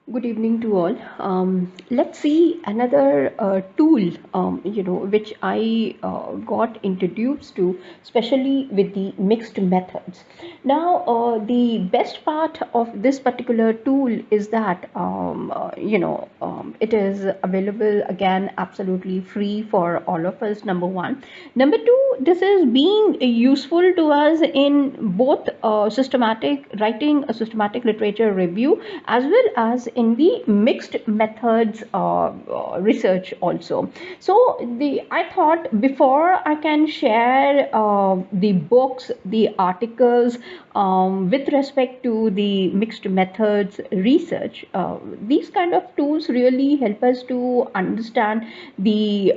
Good evening to all. Let's see another tool, which I got introduced to, especially with the mixed methods. Now, the best part of this particular tool is that, it is available again absolutely free for all of us, number one. Number two, this is being useful to us in both writing a systematic literature review as well as in the mixed methods research also. So I thought before I can share the books, the articles with respect to the mixed methods research, these kind of tools really help us to understand the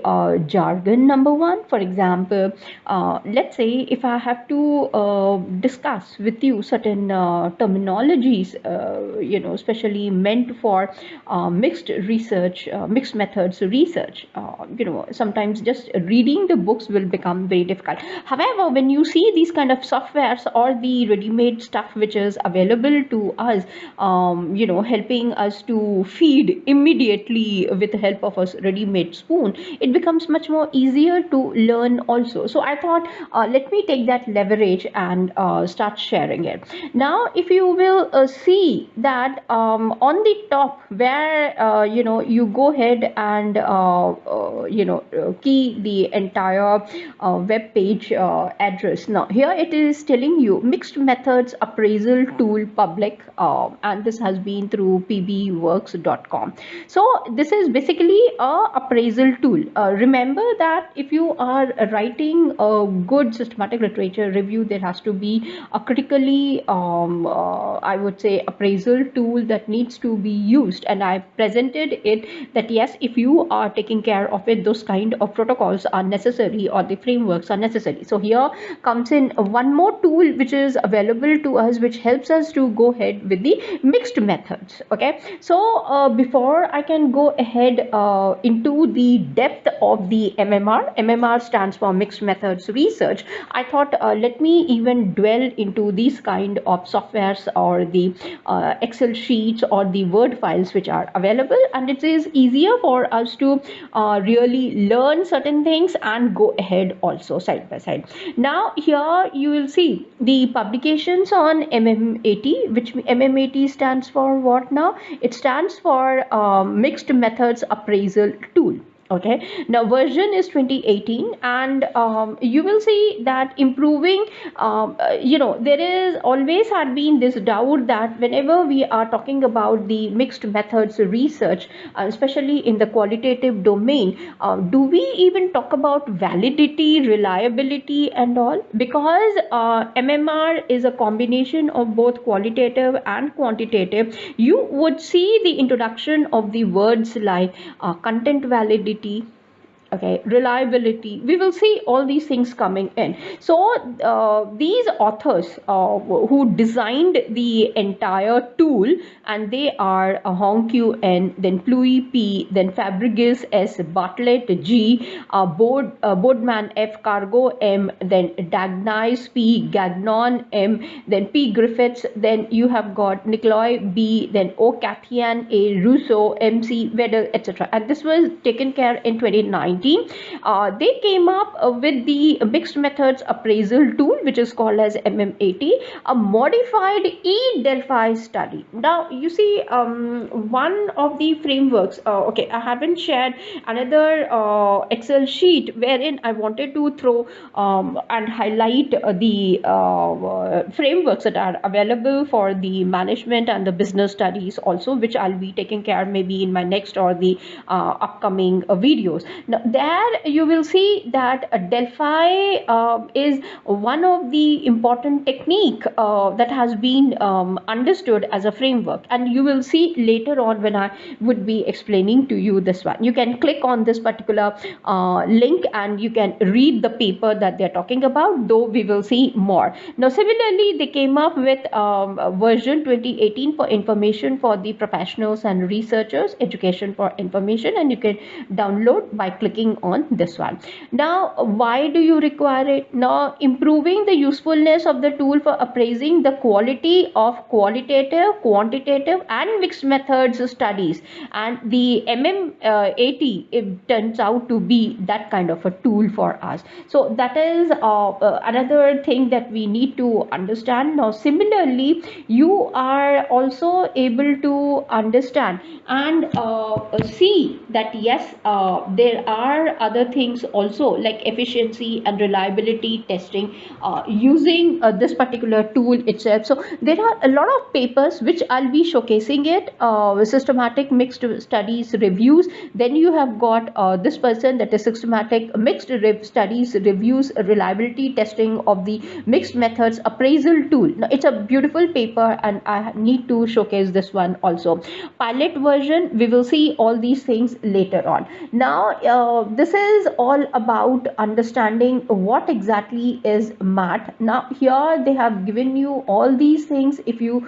jargon, number one. For example, let's say if I have to discuss with you certain terminologies, especially meant for mixed methods research. Sometimes just reading the books will become very difficult. However, when you see these kind of softwares or the ready-made stuff which is available to us, helping us to feed immediately with the help of a ready-made spoon, it becomes much more easier to learn also. So I thought, let me take that leverage and start sharing it. Now, if you will see that on the top where you go ahead and key the entire web page address. Now here it is telling you mixed methods appraisal tool public, and this has been through pbworks.com. So this is basically a appraisal tool. Remember that if you are writing a good systematic literature review, there has to be a critically I would say appraisal tool that needs to be used, and I presented it that yes, if you are taking care of it, those kind of protocols are necessary or the frameworks are necessary. So here comes in one more tool which is available to us, which helps us to go ahead with the mixed methods. Okay, so before I can go ahead into the depth of the MMR stands for mixed methods research. I thought let me even dwell into these kind of softwares or the Excel sheets or the Word files which are available, and it is easier for us to really learn certain things and go ahead also side by side. Now here you will see the publications on MMAT, which MMAT stands for what now? It stands for Mixed Methods Appraisal Tool. Okay, now version is 2018, and you will see that improving, there is always had been this doubt that whenever we are talking about the mixed methods research, especially in the qualitative domain, do we even talk about validity, reliability and all? Because MMR is a combination of both qualitative and quantitative. You would see the introduction of the words like content validity, okay, reliability. We will see all these things coming in. So these authors who designed the entire tool, and they are Hong Q N, then Pluy P, then Fabregas S, Bartlett G, Boardman F, Cargo M, then Dagnais P, Gagnon M, then P Griffiths, then you have got Nicolai B, then O Cathian A, Russo, MC Weddell, etc. And this was taken care in 2019. They came up with the mixed methods appraisal tool, which is called as MMAT, a modified E-Delphi study. Now you see one of the frameworks, okay, I haven't shared another Excel sheet wherein I wanted to throw and highlight the frameworks that are available for the management and the business studies also, which I'll be taking care maybe in my next or the upcoming videos. Now there you will see that Delphi is one of the important technique that has been understood as a framework, and you will see later on when I would be explaining to you this one. You can click on this particular link and you can read the paper that they're talking about, though we will see more. Now similarly, they came up with version 2018 for information for the professionals and researchers, education for information, and you can download by clicking clicking on this one. Now, why do you require it? Now, improving the usefulness of the tool for appraising the quality of qualitative, quantitative, and mixed methods studies, and the MMAT, it turns out to be that kind of a tool for us. So that is another thing that we need to understand. Now, similarly, you are also able to understand and see that yes, there are other things also like efficiency and reliability testing using this particular tool itself. So there are a lot of papers which I'll be showcasing it, systematic mixed studies reviews. Then you have got this person, that is systematic mixed studies reviews, reliability testing of the mixed methods appraisal tool. Now, it's a beautiful paper and I need to showcase this one also. Pilot version, we will see all these things later on. Now, this is all about understanding what exactly is MAT. Now, here they have given you all these things. If you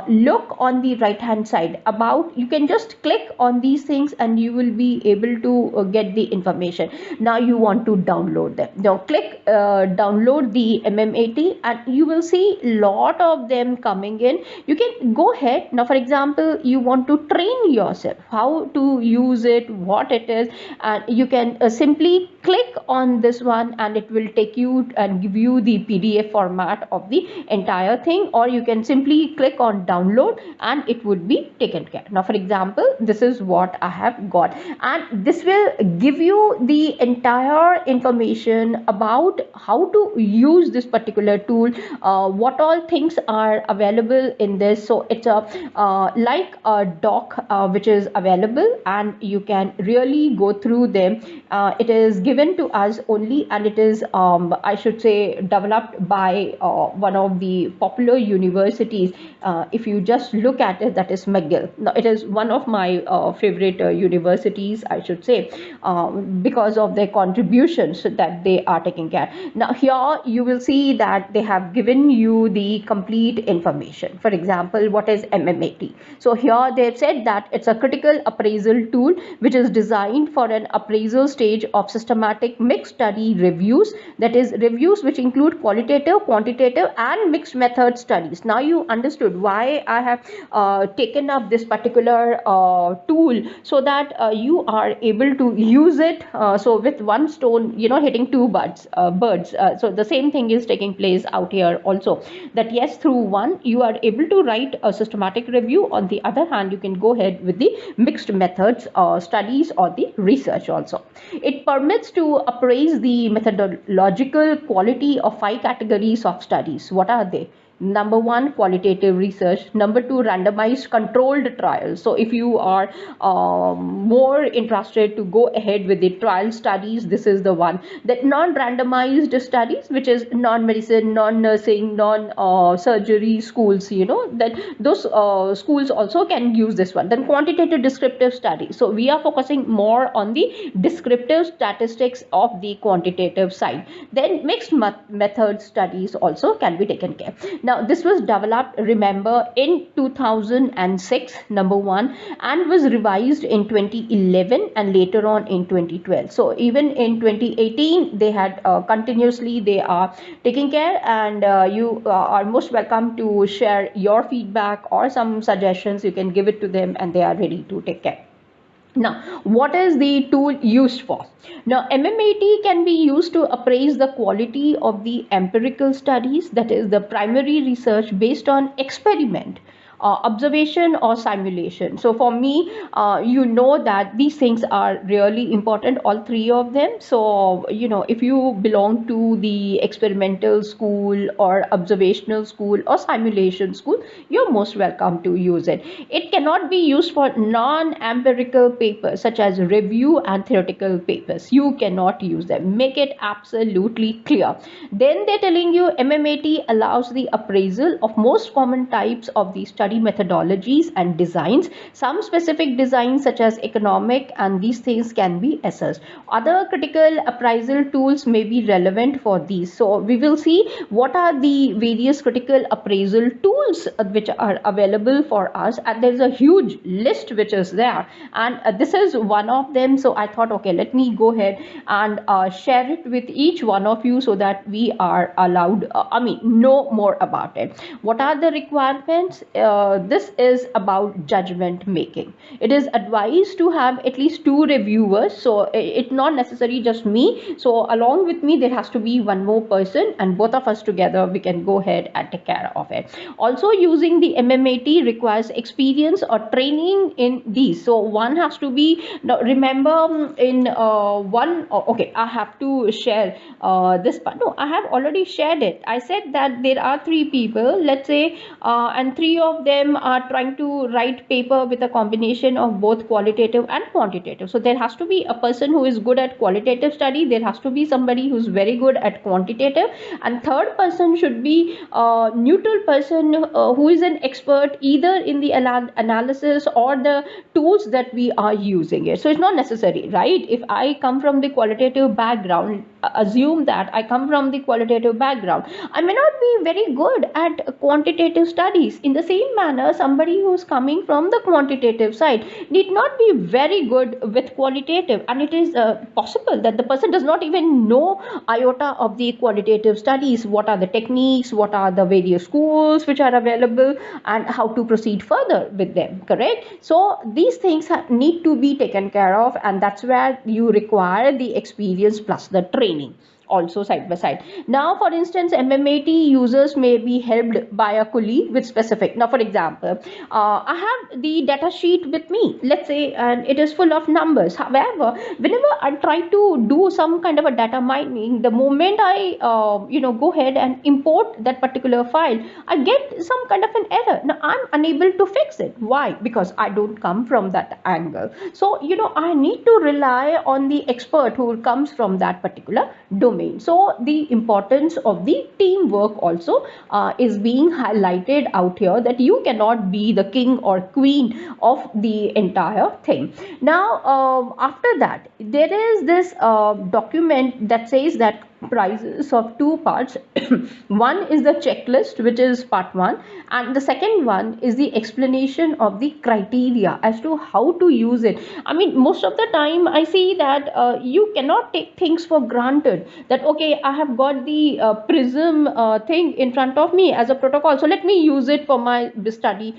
look on the right hand side about, you can just click on these things and you will be able to get the information. Now you want to download them. Now click download the MMAT and you will see lot of them coming in. You can go ahead. Now, for example, you want to train yourself how to use it, what it is, and you can simply click on this one and it will take you and give you the PDF format of the entire thing, or you can simply click on download and it would be taken care. Now, for example, this is what I have got, and this will give you the entire information about how to use this particular tool, what all things are available in this. So it's a like a doc which is available and you can really go through them. It is given to us only, and it is I should say developed by one of the popular universities. If you just look at it, that is McGill. Now, it is one of my favorite universities, I should say, because of their contributions that they are taking care. Now, here you will see that they have given you the complete information. For example, what is MMAT? So here they have said that it's a critical appraisal tool which is designed for an appraisal stage of systematic mixed study reviews, that is reviews which include qualitative, quantitative, and mixed method studies. Now you understood why I have taken up this particular tool, so that you are able to use it. So with one stone, hitting two birds. So the same thing is taking place out here also, that yes, through one you are able to write a systematic review. On the other hand, you can go ahead with the mixed methods studies or the research also. It permits to appraise the methodological quality of 5 categories of studies. What are they? Number one, qualitative research. Number two, randomized controlled trials. So if you are more interested to go ahead with the trial studies, this is the one. That non-randomized studies, which is non-medicine, non-nursing, non-surgery schools, that those schools also can use this one. Then quantitative descriptive studies. So we are focusing more on the descriptive statistics of the quantitative side. Then mixed method studies also can be taken care. Now, this was developed, remember, in 2006, number one, and was revised in 2011 and later on in 2012. So even in 2018, they had continuously, they are taking care, and you are most welcome to share your feedback or some suggestions. You can give it to them and they are ready to take care. Now, what is the tool used for? Now, MMAT can be used to appraise the quality of the empirical studies, that is the primary research based on experiment, observation or simulation. So for me, that these things are really important, all three of them. So if you belong to the experimental school or observational school or simulation school, you're most welcome to use it. It cannot be used for non-empirical papers such as review and theoretical papers. You cannot use them. Make it absolutely clear. Then they're telling you MMAT allows the appraisal of most common types of the study study methodologies and designs. Some specific designs such as economic and these things can be assessed. Other critical appraisal tools may be relevant for these. So we will see what are the various critical appraisal tools which are available for us, and there's a huge list which is there, and this is one of them. So I thought, okay, let me go ahead and share it with each one of you so that we are allowed know more about it. What are the requirements? This is about judgment making. It is advised to have at least 2 reviewers, so it's not necessary just me. So along with me there has to be one more person, and both of us together we can go ahead and take care of it. Also, using the MMAT requires experience or training in these. So one has to be, now remember in one, okay, I have to share this part. No, I have already shared it. I said that there are 3 people, let's say, and 3 of them are trying to write paper with a combination of both qualitative and quantitative. So there has to be a person who is good at qualitative study, there has to be somebody who's very good at quantitative, and third person should be a neutral person who is an expert either in the analysis or the tools that we are using it. So it's not necessary, right? If I come from the qualitative background, assume that I come from the qualitative background, I may not be very good at quantitative studies. In the same manner, somebody who's coming from the quantitative side need not be very good with qualitative, and it is possible that the person does not even know iota of the qualitative studies. What are the techniques, what are the various schools which are available, and how to proceed further with them, correct? So these things need to be taken care of, and that's where you require the experience plus the training also side by side. Now, for instance, MMAT users may be helped by a colleague with specific. Now, for example, I have the data sheet with me, let's say, and it is full of numbers. However, whenever I try to do some kind of a data mining, the moment I go ahead and import that particular file, I get some kind of an error. Now, I'm unable to fix it. Why? Because I don't come from that angle. So, I need to rely on the expert who comes from that particular domain. So the importance of the teamwork also is being highlighted out here, that you cannot be the king or queen of the entire thing. Now, after that, there is this document that says that prizes of 2 parts. One is the checklist, which is part 1, and the second one is the explanation of the criteria as to how to use it. I mean, most of the time I see that you cannot take things for granted, that okay, I have got the prism thing in front of me as a protocol, so let me use it for my study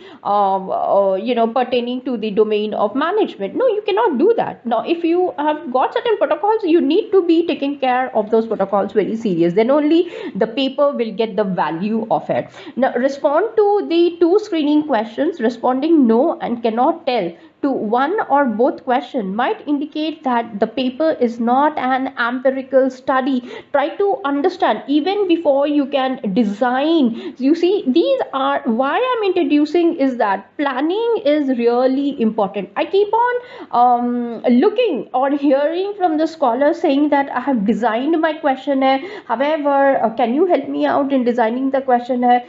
pertaining to the domain of management. No, you cannot do that. Now, if you have got certain protocols, you need to be taking care of those protocols very serious, then only the paper will get the value of it. Now, respond to the 2 screening questions. Responding no and cannot tell to one or both question might indicate that the paper is not an empirical study. Try to understand even before you can design. You see, these are why I'm introducing is that planning is really important. I keep on looking or hearing from the scholars saying that I have designed my questionnaire, however, can you help me out in designing the questionnaire?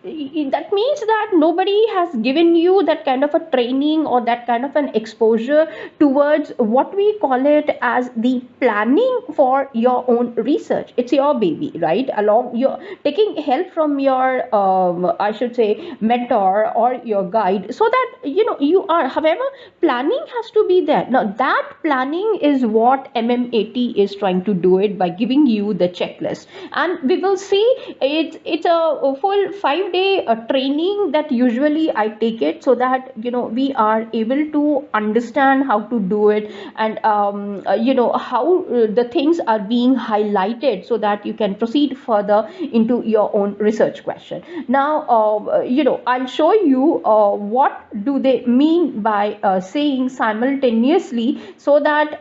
That means that nobody has given you that kind of a training or that kind of an exposure towards what we call it as the planning for your own research. It's your baby, right? Along you're taking help from your I should say mentor or your guide, so that you are, however, planning has to be there. Now that planning is what MMAT is trying to do it by giving you the checklist, and we will see it's a full 5-day training that usually I take it, so that we are able to understand how to do it, and how the things are being highlighted, so that you can proceed further into your own research question. Now I'll show you what do they mean by saying simultaneously, so that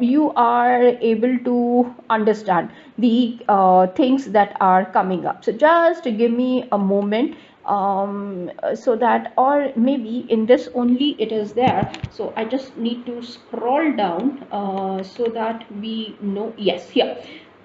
you are able to understand the things that are coming up. So just give me a moment, so that, or maybe in this only it is there, so I just need to scroll down so that we know. Yes, here.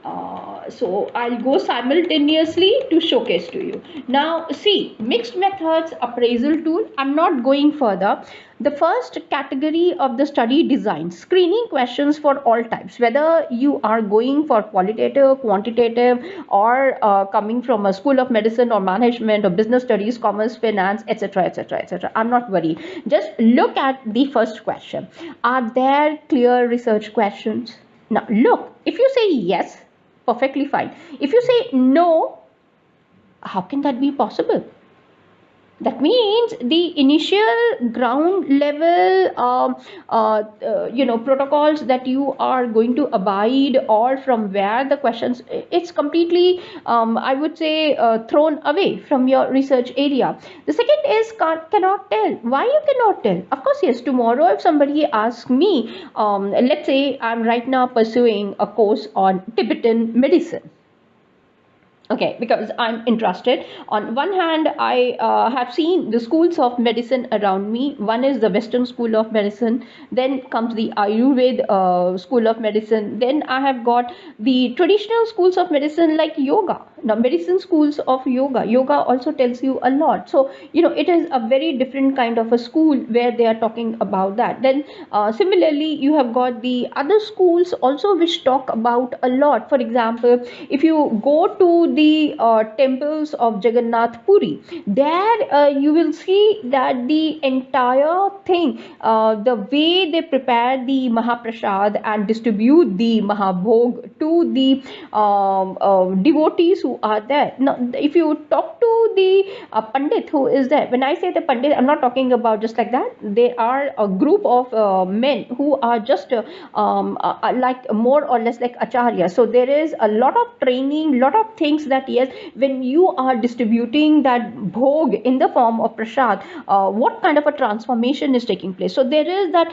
So I'll go simultaneously to showcase to you. Now see, mixed methods appraisal tool. I'm not going further. The first category of the study design, screening questions for all types, whether you are going for qualitative, quantitative, or coming from a school of medicine or management or business studies, commerce, finance, etc., etc., etc. I'm not worried. Just look at the first question. Are there clear research questions? Now look, if you say yes, perfectly fine. If you say no, how can that be possible? That means the initial ground level protocols that you are going to abide, or from where the questions, it's completely I would say thrown away from your research area. The second is cannot tell. Why you cannot tell? Of course yes, tomorrow if somebody asks me, let's say I'm right now pursuing a course on Tibetan medicine, okay, because I'm interested. On one hand, I have seen the schools of medicine around me. One is the Western school of medicine, then comes the Ayurveda school of medicine, then I have got the traditional schools of medicine like yoga. Now medicine schools of yoga also tells you a lot. So it is a very different kind of a school where they are talking about that. Then similarly you have got the other schools also which talk about a lot. For example, if you go to the temples of Jagannath Puri, there you will see that the entire thing, the way they prepare the Mahaprasad and distribute the Mahabhog to the devotees who are there. Now, if you talk to the Pandit who is there, when I say the Pandit, I'm not talking about just like that. They are a group of men who are just like more or less like Acharya. So there is a lot of training, lot of things that yes, when you are distributing that bhog in the form of prasad, what kind of a transformation is taking place. So there is that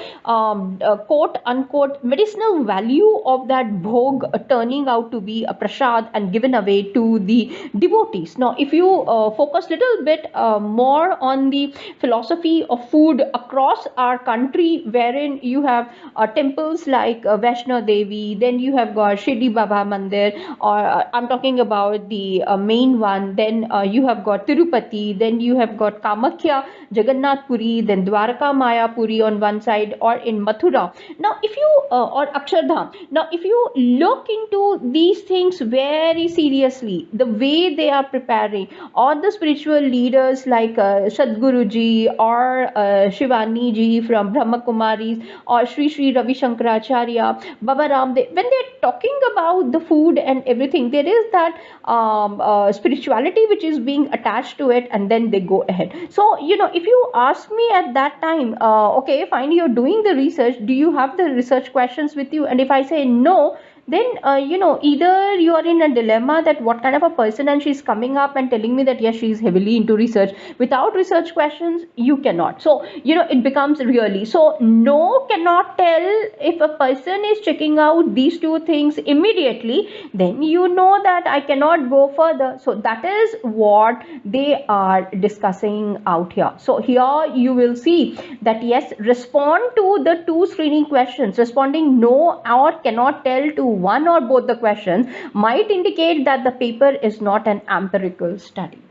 quote unquote medicinal value of that bhog turning out to be a prasad and given away to the devotees. Now if you focus little bit more on the philosophy of food across our country, wherein you have temples like Vaishno Devi, then you have got Shirdi Baba Mandir, or I'm talking about the main one, then you have got Tirupati, then you have got Kamakhya, Jagannath Puri, then Dwaraka Maya Puri on one side, or in Mathura. Now if you or Akshardham, now if you look into these things very seriously, the way they are preparing, or the spiritual leaders like Sadhguru ji or Shivani ji from Brahma Kumaris, or Sri Ravi Shankaracharya, Baba Ramdev, when they're talking about the food and everything, there is that spirituality which is being attached to it, and then they go ahead. So if you ask me at that time, okay fine, you're doing the research, do you have the research questions with you? And if I say no, then either you are in a dilemma that what kind of a person, and she's coming up and telling me that yes, she's heavily into research. Without research questions you cannot. So it becomes really, so no cannot tell. If a person is checking out these two things immediately, then that I cannot go further. So that is what they are discussing out here. So here you will see that yes, respond to the two screening questions. Responding no or cannot tell to one or both the questions might indicate that the paper is not an empirical study.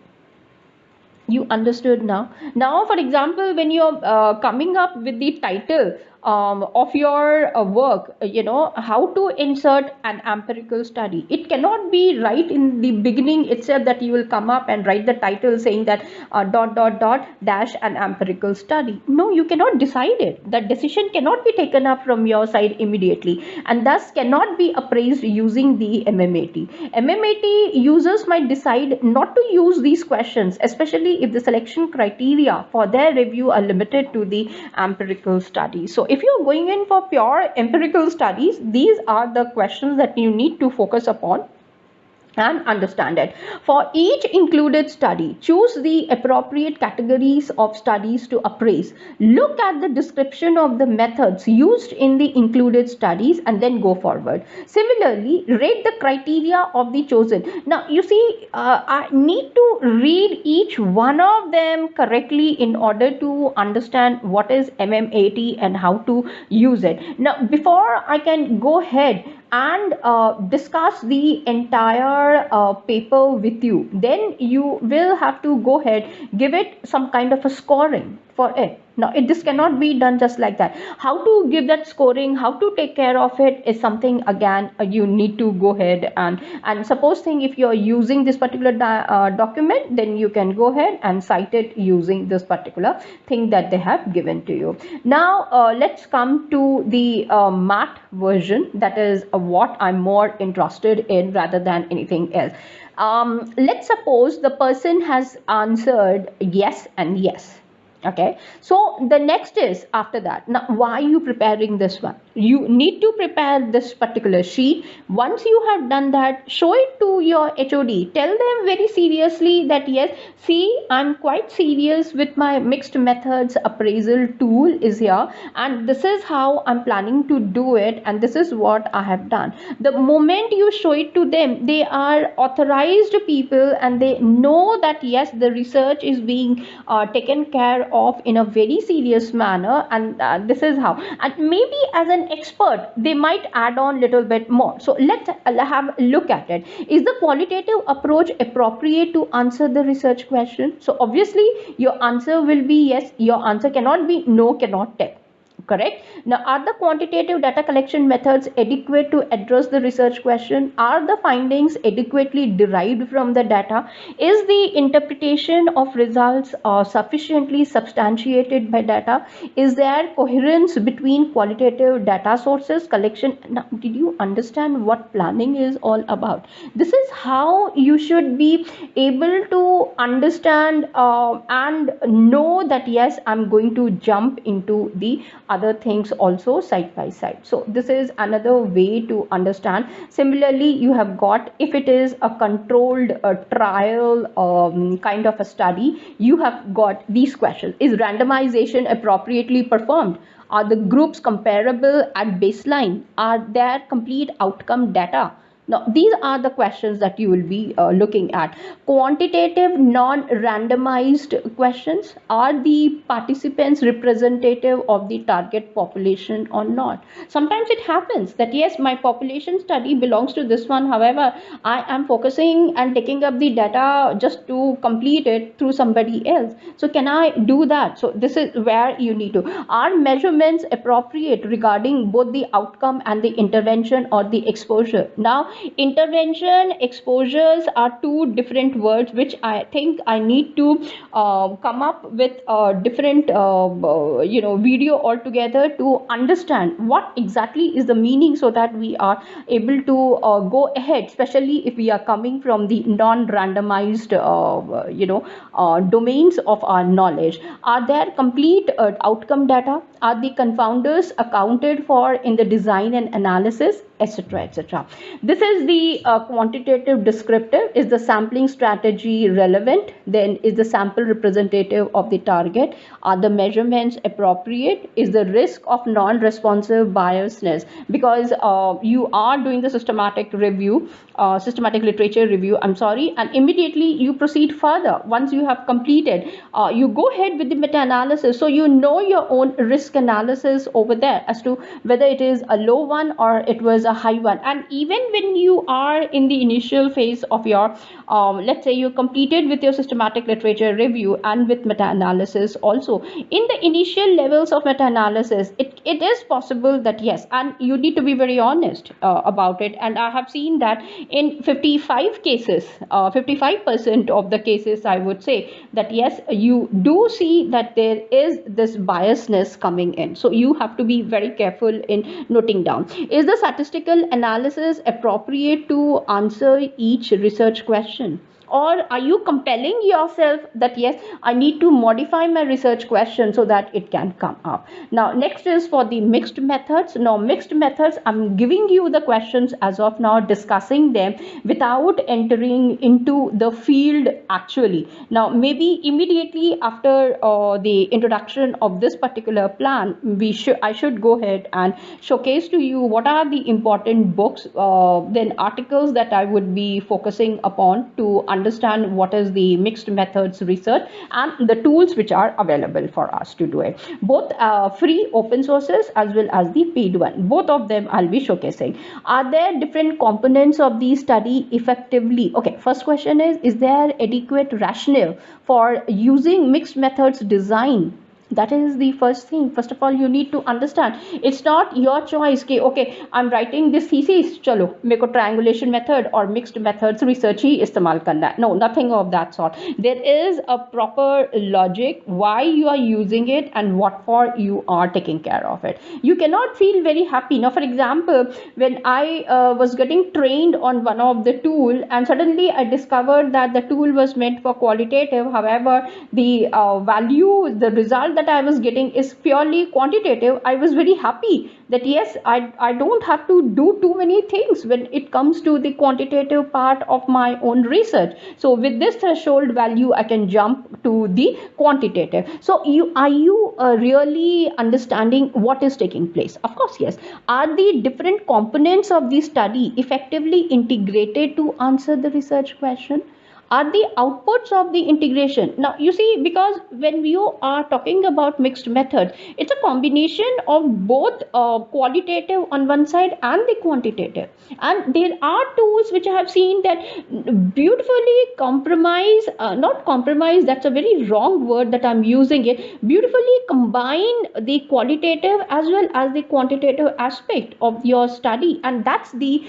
You understood now? Now, for example, when you're coming up with the title of your work, how to insert an empirical study. It cannot be right in the beginning itself that you will come up and write the title saying that dot dot dot dash an empirical study. No, you cannot decide it. That decision cannot be taken up from your side immediately, and thus cannot be appraised using the MMAT. MMAT users might decide not to use these questions, especially if the selection criteria for their review are limited to the empirical study. So if you're going in for pure empirical studies, these are the questions that you need to focus upon and understand it. For each included study, choose the appropriate categories of studies to appraise. Look at the description of the methods used in the included studies and then go forward. Similarly, rate the criteria of the chosen. Now, you see, I need to read each one of them correctly in order to understand what is MMAT and how to use it. Now, before I can go ahead, and discuss the entire paper with you, then you will have to go ahead, give it some kind of a scoring for it. Now this cannot be done just like that. How to give that scoring, how to take care of it is something again you need to go ahead and suppose thing if you're using this particular document, then you can go ahead and cite it using this particular thing that they have given to you. Now let's come to the MAT version, that is what I'm more interested in rather than anything else. Let's suppose the person has answered yes and yes. Okay, so the next is after that, now why are you preparing this one? You need to prepare this particular sheet. Once you have done that, show it to your HOD, tell them very seriously that yes, see, I'm quite serious with my mixed methods appraisal tool is here, and this is how I'm planning to do it, and this is what I have done. The moment you show it to them, they are authorized people and they know that yes, the research is being taken care of in a very serious manner, and this is how, and maybe as an expert they might add on little bit more. So let's have a look at it. Is the qualitative approach appropriate to answer the research question? So obviously your answer will be yes, your answer cannot be no, cannot tell. Correct. Now, are the quantitative data collection methods adequate to address the research question? Are the findings adequately derived from the data? Is the interpretation of results sufficiently substantiated by data? Is there coherence between qualitative data sources collection? Now, did you understand what planning is all about? This is how you should be able to understand and know that yes, I'm going to jump into the other things also side by side. So this is another way to understand. Similarly, you have got, if it is a controlled trial kind of a study, you have got these questions. Is randomization appropriately performed? Are the groups comparable at baseline? Are there complete outcome data? Now, these are the questions that you will be looking at. Quantitative, non-randomized questions. Are the participants representative of the target population or not? Sometimes it happens that yes, my population study belongs to this one. However, I am focusing and taking up the data just to complete it through somebody else. So can I do that? So this is where you need to. Are measurements appropriate regarding both the outcome and the intervention or the exposure? Now, intervention, exposures are two different words which I think I need to come up with a different video altogether to understand what exactly is the meaning, so that we are able to go ahead, especially if we are coming from the non-randomized domains of our knowledge. Are there complete outcome data? Are the confounders accounted for in the design and analysis, etc., etc.? This is the quantitative descriptive. Is the sampling strategy relevant? Then is the sample representative of the target? Are the measurements appropriate? Is the risk of non-responsive biasness? Because you are doing the systematic review, systematic literature review, and immediately you proceed further. Once you have completed, you go ahead with the meta-analysis. So you know your own risk analysis over there as to whether it is a low one or it was a high one. And even when you are in the initial phase of your let's say you completed with your systematic literature review and with meta-analysis also, in the initial levels of meta-analysis, it is possible that yes, and you need to be very honest about it, and I have seen that in 55 cases, 55% of the cases, I would say that yes, you do see that there is this biasness coming in. So you have to be very careful in noting down. Is the statistical analysis appropriate to answer each research question? Or are you compelling yourself that yes, I need to modify my research question so that it can come up? Now, next is for the mixed methods. Now, mixed methods, I'm giving you the questions as of now, discussing them without entering into the field actually. Now, maybe immediately after the introduction of this particular plan, I should go ahead and showcase to you what are the important books, then articles that I would be focusing upon to understand what is the mixed methods research and the tools which are available for us to do it. Both free open sources as well as the paid one. Both of them I'll be showcasing. Are there different components of the study effectively? Okay, first question is there adequate rationale for using mixed methods design? That is the first thing. First of all, you need to understand it's not your choice कि okay I'm writing this thesis, चलो मेरे को triangulation method or mixed methods research ही इस्तेमाल करना है. No, nothing of that sort. There is a proper logic why you are using it and what for you are taking care of it. You cannot feel very happy. Now, for example, when I was getting trained on one of the tool and suddenly I discovered that the tool was meant for qualitative, however the value, the result that I was getting is purely quantitative, I was very happy that yes, I don't have to do too many things when it comes to the quantitative part of my own research. So with this threshold value, I can jump to the quantitative. So are you really understanding what is taking place? Of course, yes. Are the different components of the study effectively integrated to answer the research question? Are the outputs of the integration? Now you see, because when you are talking about mixed method, it's a combination of both qualitative on one side and the quantitative, and there are tools which I have seen that beautifully compromise, not compromise, that's a very wrong word that I'm using it, beautifully combine the qualitative as well as the quantitative aspect of your study, and that's the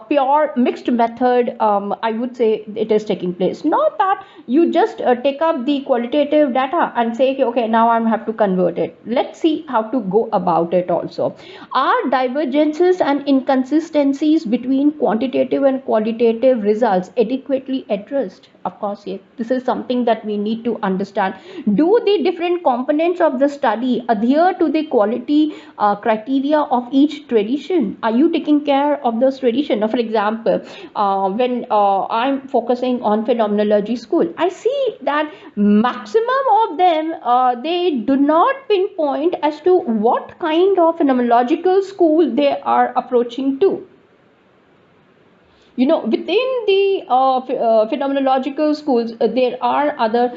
pure mixed method. I would say it is taking place. It's not that you just take up the qualitative data and say okay now I have to convert it. Let's see how to go about it also. Are divergences and inconsistencies between quantitative and qualitative results adequately addressed? Of course, yes. This is something that we need to understand. Do the different components of the study adhere to the quality criteria of each tradition? Are you taking care of those tradition? Now, for example, when I'm focusing on phenomenology school, I see that maximum of them they do not pinpoint as to what kind of phenomenological school they are approaching to. Within the phenomenological schools, there are other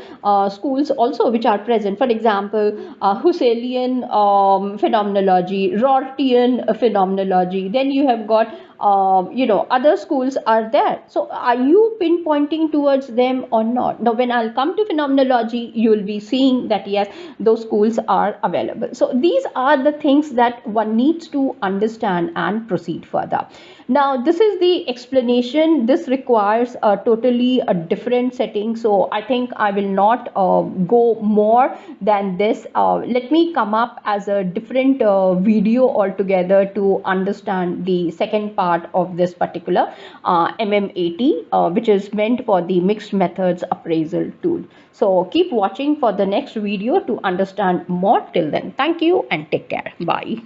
schools also which are present. For example, Husserlian phenomenology, Rortian phenomenology. Then you have got other schools are there. So are you pinpointing towards them or not? Now when I'll come to phenomenology, you will be seeing that yes, those schools are available. So these are the things that one needs to understand and proceed further. Now this is the explanation. This requires a totally a different setting, so I think I will not go more than this. Let me come up as a different video altogether to understand the second part of this particular MMAT, which is meant for the mixed methods appraisal tool. So keep watching for the next video to understand more. Till then, thank you and take care. Bye.